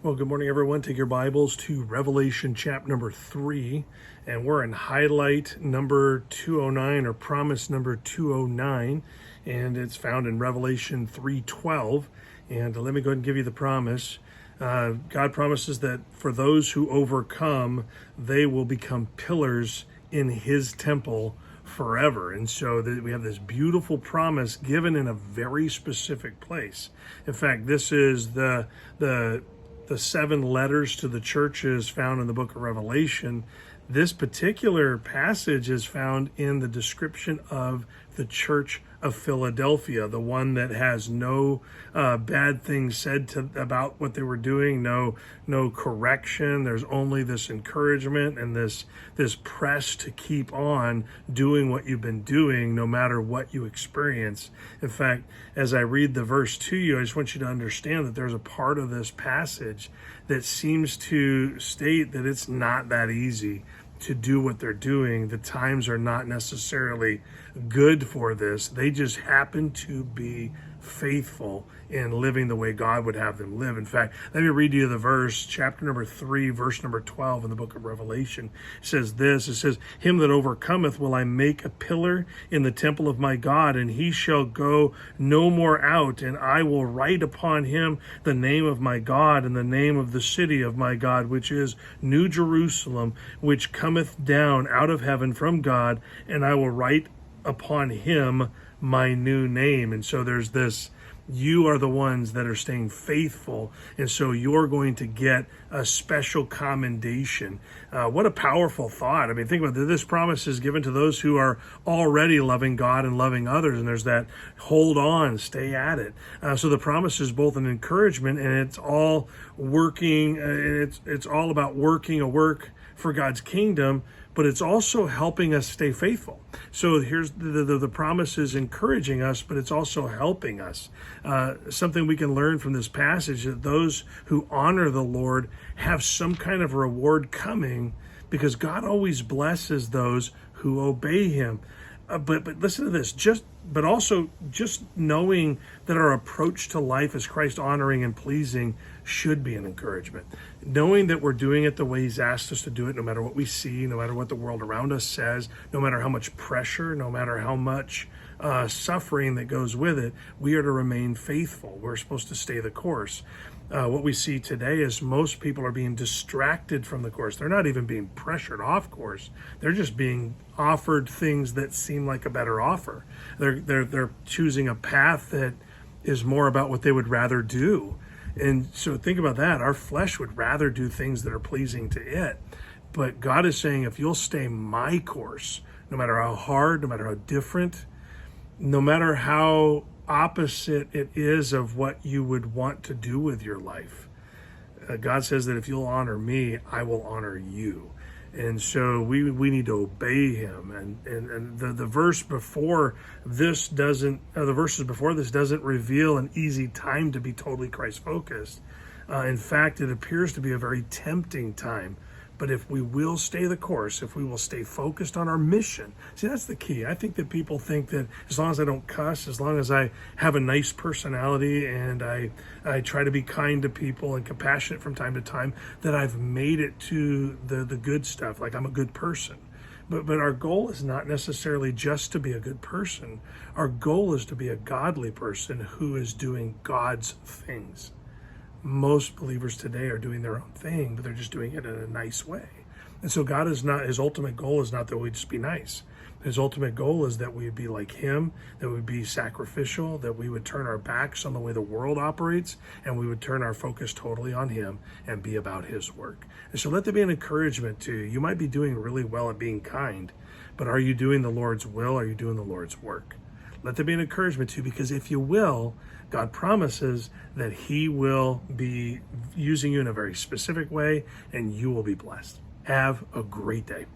Well, good morning, everyone. Take your Bibles to Revelation chapter number 3, and we're in highlight number 209, or promise number 209, and it's found in Revelation 3:12. And let me go ahead and give you the promise. God promises that for those who overcome, they will become pillars in His temple forever. And so we have this beautiful promise given in a very specific place. In fact, this is the 7 letters to the churches found in the book of Revelation. This particular passage is found in the description of the church of Philadelphia, the one that has no bad things said about what they were doing, no correction. There's only this encouragement and this press to keep on doing what you've been doing, no matter what you experience. In fact, as I read the verse to you, I just want you to understand that there's a part of this passage that seems to state that it's not that easy to do what they're doing. The times are not necessarily good for this. They just happen to be faithful in living the way God would have them live. In fact, let me read you the verse, chapter number 3, verse number 12 in the book of Revelation. It says this, it says, "Him that overcometh will I make a pillar in the temple of my God, and he shall go no more out, and I will write upon him the name of my God and the name of the city of my God, which is New Jerusalem, which cometh down out of heaven from God, and I will write upon him my new name." And so there's this, you are the ones that are staying faithful, and so you're going to get a special commendation. What a powerful thought. I mean, think about it. This promise is given to those who are already loving God and loving others, and there's that hold on, stay at it. So the promise is both an encouragement, and it's all working, it's all about working a work for God's kingdom, but it's also helping us stay faithful. So here's the promise is encouraging us, but it's also helping us. Something we can learn from this passage, that those who honor the Lord have some kind of reward coming, because God always blesses those who obey him. But listen to this, but also just knowing that our approach to life is Christ honoring and pleasing should be an encouragement. Knowing that we're doing it the way he's asked us to do it, no matter what we see, no matter what the world around us says, no matter how much pressure, no matter how much suffering that goes with it, we are to remain faithful. We're supposed to stay the course. What we see today is most people are being distracted from the course. They're not even being pressured off course. They're just being offered things that seem like a better offer. They're choosing a path that is more about what they would rather do. And so think about that. Our flesh would rather do things that are pleasing to it. But God is saying, if you'll stay my course, no matter how hard, no matter how different, no matter how opposite it is of what you would want to do with your life, God says that if you'll honor me, I will honor you. And so we need to obey him. And the verse before this doesn't, the verses before this doesn't reveal an easy time to be totally Christ focused. In fact, it appears to be a very tempting time. But if we will stay the course, if we will stay focused on our mission, see, that's the key. I think that people think that as long as I don't cuss, as long as I have a nice personality and I try to be kind to people and compassionate from time to time, that I've made it to the good stuff, like I'm a good person. But our goal is not necessarily just to be a good person. Our goal is to be a godly person who is doing God's things. Most believers today are doing their own thing, but they're just doing it in a nice way. And so God is not, his ultimate goal is not that we just be nice. His ultimate goal is that we would be like him, that we would be sacrificial, that we would turn our backs on the way the world operates, and we would turn our focus totally on him and be about his work. And so let there be an encouragement to you. You might be doing really well at being kind, but are you doing the Lord's will? Are you doing the Lord's work? Let there be an encouragement to you, because if you will, God promises that he will be using you in a very specific way, and you will be blessed. Have a great day.